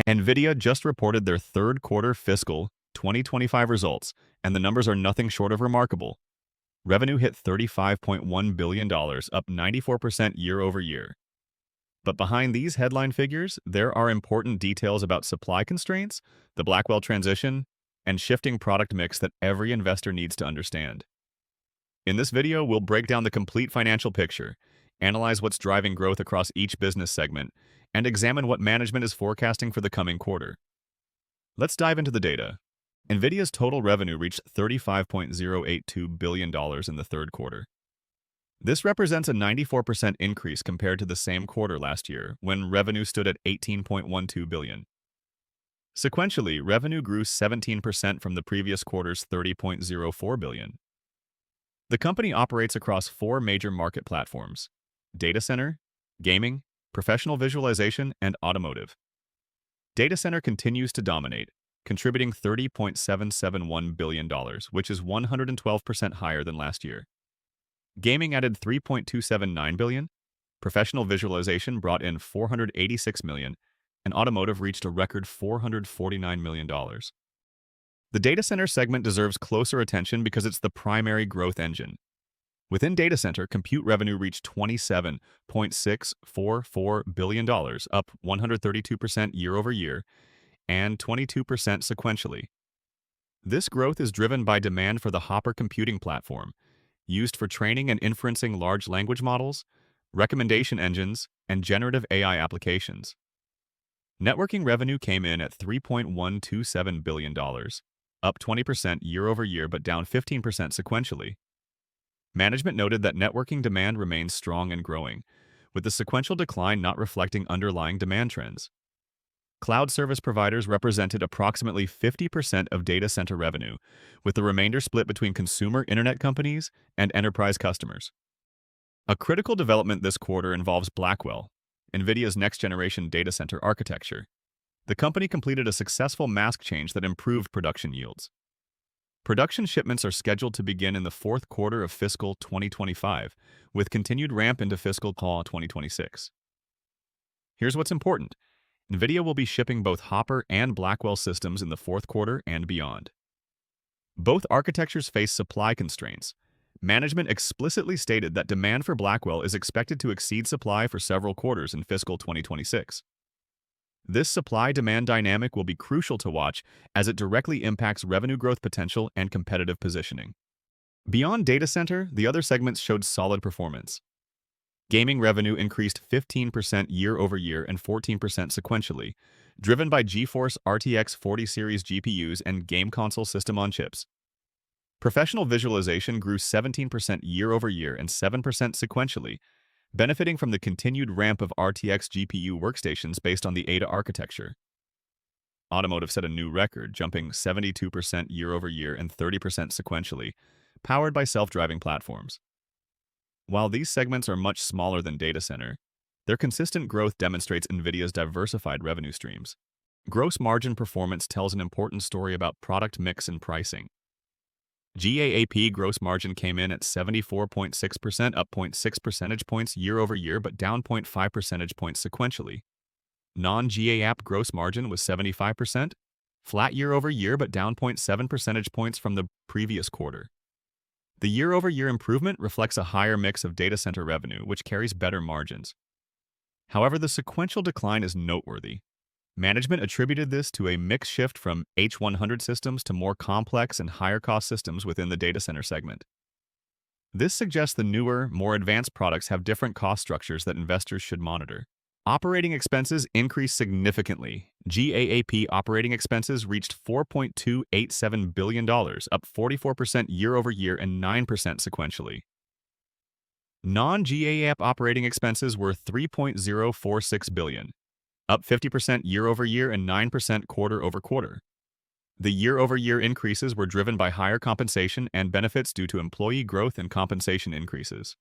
NVIDIA just reported their third quarter fiscal 2025 results, and the numbers are nothing short of remarkable. Revenue hit $35.1 billion, up 94% year over year. But behind these headline figures, there are important details about supply constraints, the Blackwell transition, and shifting product mix that every investor needs to understand. In this video, we'll break down the complete financial picture, analyze what's driving growth across each business segment, and examine what management is forecasting for the coming quarter. Let's dive into the data. NVIDIA's total revenue reached $35.082 billion in the third quarter. This represents a 94% increase compared to the same quarter last year, when revenue stood at $18.12 billion. Sequentially, revenue grew 17% from the previous quarter's $30.04 billion. The company operates across four major market platforms: data center, gaming, professional visualization, and automotive. Data center continues to dominate, contributing $30.771 billion, which is 112% higher than last year. Gaming added $3.279 billion, professional visualization brought in $486 million, and automotive reached a record $449 million. The data center segment deserves closer attention because it's the primary growth engine. Within data center, compute revenue reached $27.644 billion, up 132% year over year, and 22% sequentially. This growth is driven by demand for the Hopper computing platform, used for training and inferencing large language models, recommendation engines, and generative AI applications. Networking revenue came in at $3.127 billion, up 20% year over year but down 15% sequentially. Management noted that networking demand remains strong and growing, with the sequential decline not reflecting underlying demand trends. Cloud service providers represented approximately 50% of data center revenue, with the remainder split between consumer internet companies and enterprise customers. A critical development this quarter involves Blackwell, NVIDIA's next-generation data center architecture. The company completed a successful mask change that improved production yields. Production shipments are scheduled to begin in the fourth quarter of fiscal 2025, with continued ramp into fiscal 2026. Here's what's important. NVIDIA will be shipping both Hopper and Blackwell systems in the fourth quarter and beyond. Both architectures face supply constraints. Management explicitly stated that demand for Blackwell is expected to exceed supply for several quarters in fiscal 2026. This supply-demand dynamic will be crucial to watch as it directly impacts revenue growth potential and competitive positioning. Beyond data center, the other segments showed solid performance. Gaming revenue increased 15% year over year and 14% sequentially, driven by GeForce RTX 40 series GPUs and game console system-on-chips. Professional visualization grew 17% year over year and 7% sequentially, benefiting from the continued ramp of RTX GPU workstations based on the Ada architecture. Automotive set a new record, jumping 72% year over year and 30% sequentially, powered by self-driving platforms. While these segments are much smaller than data center, their consistent growth demonstrates NVIDIA's diversified revenue streams. Gross margin performance tells an important story about product mix and pricing. GAAP gross margin came in at 74.6%, up 0.6 percentage points year over year but down 0.5 percentage points sequentially. Non-GAAP gross margin was 75%, flat year over year but down 0.7 percentage points from the previous quarter. The year-over-year improvement reflects a higher mix of data center revenue, which carries better margins. However, the sequential decline is noteworthy. Management attributed this to a mix shift from H100 systems to more complex and higher-cost systems within the data center segment. This suggests the newer, more advanced products have different cost structures that investors should monitor. Operating expenses increased significantly. GAAP operating expenses reached $4.287 billion, up 44% year over year and 9% sequentially. Non-GAAP operating expenses were $3.046 billion, up 50% year over year and 9% quarter over quarter. The year-over-year increases were driven by higher compensation and benefits due to employee growth and compensation increases.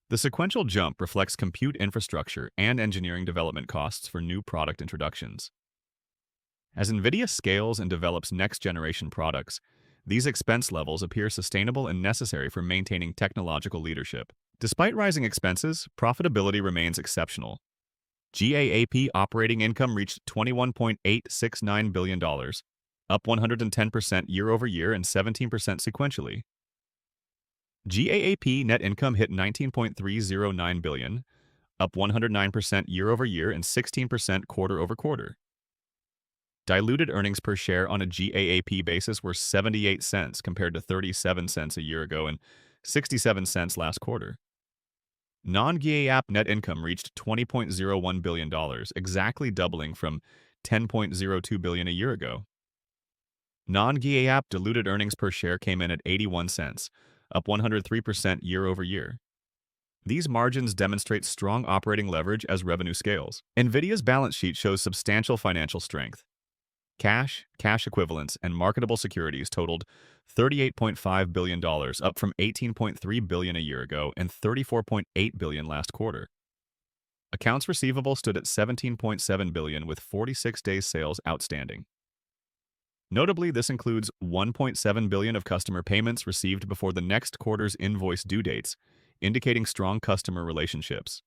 The sequential jump reflects compute infrastructure and engineering development costs for new product introductions. As NVIDIA scales and develops next-generation products, these expense levels appear sustainable and necessary for maintaining technological leadership. Despite rising expenses, profitability remains exceptional. GAAP operating income reached $21.869 billion, up 110% year-over-year and 17% sequentially. GAAP net income hit $19.309 billion, up 109% year-over-year and 16% quarter-over-quarter. Diluted earnings per share on a GAAP basis were 78 cents compared to 37 cents a year ago and 67 cents last quarter. Non-GAAP net income reached $20.01 billion, exactly doubling from $10.02 billion a year ago. Non-GAAP diluted earnings per share came in at 81 cents, up 103% year-over-year. These margins demonstrate strong operating leverage as revenue scales. NVIDIA's balance sheet shows substantial financial strength. Cash, cash equivalents, and marketable securities totaled $38.5 billion, up from $18.3 billion a year ago and $34.8 billion last quarter. Accounts receivable stood at $17.7 billion with 46 days sales outstanding. Notably, this includes $1.7 billion of customer payments received before the next quarter's invoice due dates, indicating strong customer relationships.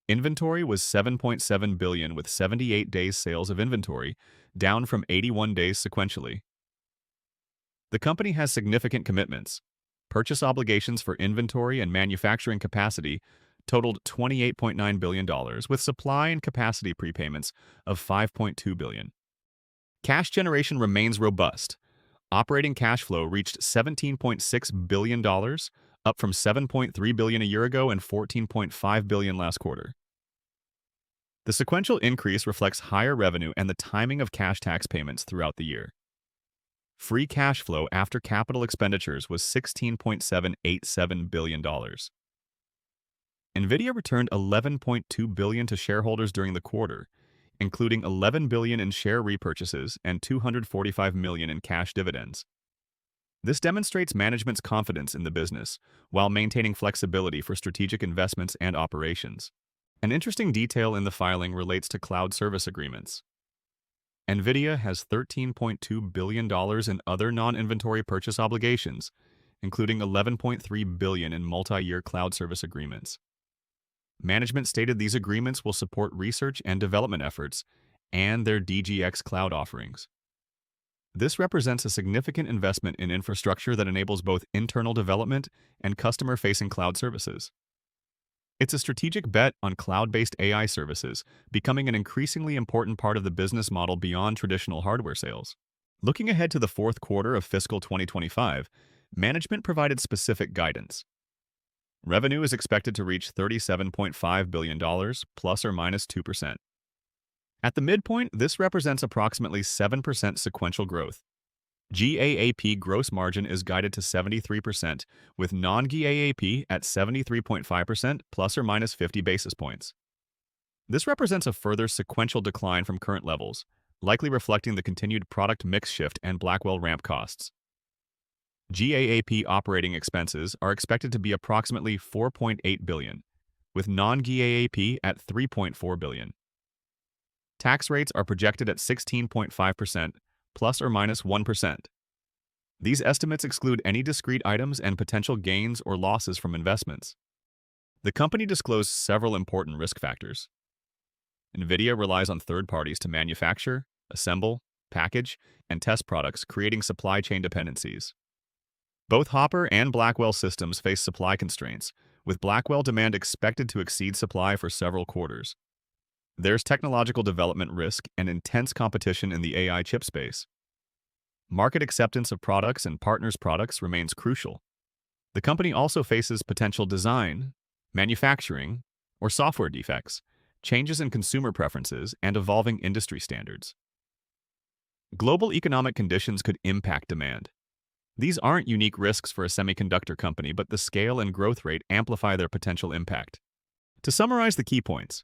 Inventory was $7.7 billion with 78 days sales of inventory, down from 81 days sequentially. The company has significant commitments. Purchase obligations for inventory and manufacturing capacity totaled $28.9 billion, with supply and capacity prepayments of $5.2 billion. Cash generation remains robust. Operating cash flow reached $17.6 billion, up from $7.3 billion a year ago and $14.5 billion last quarter. The sequential increase reflects higher revenue and the timing of cash tax payments throughout the year. Free cash flow after capital expenditures was $16.787 billion. NVIDIA returned $11.2 billion to shareholders during the quarter, including $11 billion in share repurchases and $245 million in cash dividends. This demonstrates management's confidence in the business, while maintaining flexibility for strategic investments and operations. An interesting detail in the filing relates to cloud service agreements. NVIDIA has $13.2 billion in other non-inventory purchase obligations, including $11.3 billion in multi-year cloud service agreements. Management stated these agreements will support research and development efforts and their DGX cloud offerings. This represents a significant investment in infrastructure that enables both internal development and customer-facing cloud services. It's a strategic bet on cloud-based AI services, becoming an increasingly important part of the business model beyond traditional hardware sales. Looking ahead to the fourth quarter of fiscal 2025, management provided specific guidance. Revenue is expected to reach $37.5 billion, plus or minus 2%. At the midpoint, this represents approximately 7% sequential growth. GAAP gross margin is guided to 73%, with non-GAAP at 73.5%, plus or minus 50 basis points. This represents a further sequential decline from current levels, likely reflecting the continued product mix shift and Blackwell ramp costs. GAAP operating expenses are expected to be approximately $4.8 billion, with non-GAAP at $3.4 billion. Tax rates are projected at 16.5%, plus or minus 1%. These estimates exclude any discrete items and potential gains or losses from investments. The company disclosed several important risk factors. NVIDIA relies on third parties to manufacture, assemble, package, and test products, creating supply chain dependencies. Both Hopper and Blackwell systems face supply constraints, with Blackwell demand expected to exceed supply for several quarters. There's technological development risk and intense competition in the AI chip space. Market acceptance of products and partners' products remains crucial. The company also faces potential design, manufacturing, or software defects, changes in consumer preferences, and evolving industry standards. Global economic conditions could impact demand. These aren't unique risks for a semiconductor company, but the scale and growth rate amplify their potential impact. To summarize the key points,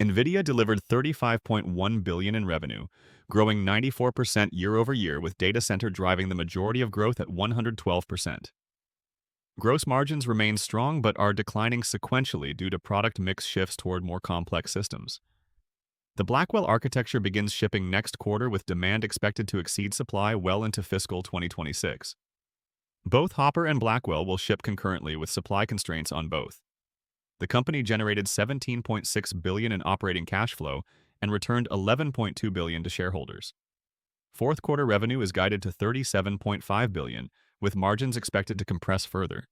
NVIDIA delivered $35.1 billion in revenue, growing 94% year-over-year, with data center driving the majority of growth at 112%. Gross margins remain strong but are declining sequentially due to product mix shifts toward more complex systems. The Blackwell architecture begins shipping next quarter, with demand expected to exceed supply well into fiscal 2026. Both Hopper and Blackwell will ship concurrently, with supply constraints on both. The company generated $17.6 billion in operating cash flow and returned $11.2 billion to shareholders. Fourth quarter revenue is guided to $37.5 billion, with margins expected to compress further.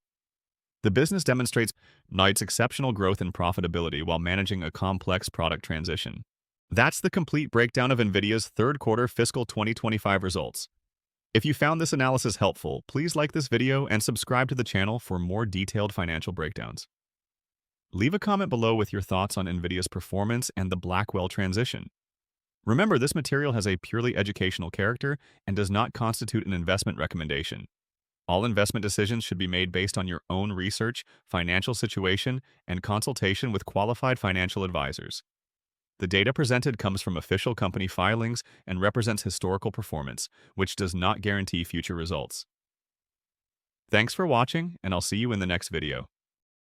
The business demonstrates its exceptional growth and profitability while managing a complex product transition. That's the complete breakdown of NVIDIA's third quarter fiscal 2025 results. If you found this analysis helpful, please like this video and subscribe to the channel for more detailed financial breakdowns. Leave a comment below with your thoughts on NVIDIA's performance and the Blackwell transition. Remember, this material has a purely educational character and does not constitute an investment recommendation. All investment decisions should be made based on your own research, financial situation, and consultation with qualified financial advisors. The data presented comes from official company filings and represents historical performance, which does not guarantee future results. Thanks for watching, and I'll see you in the next video.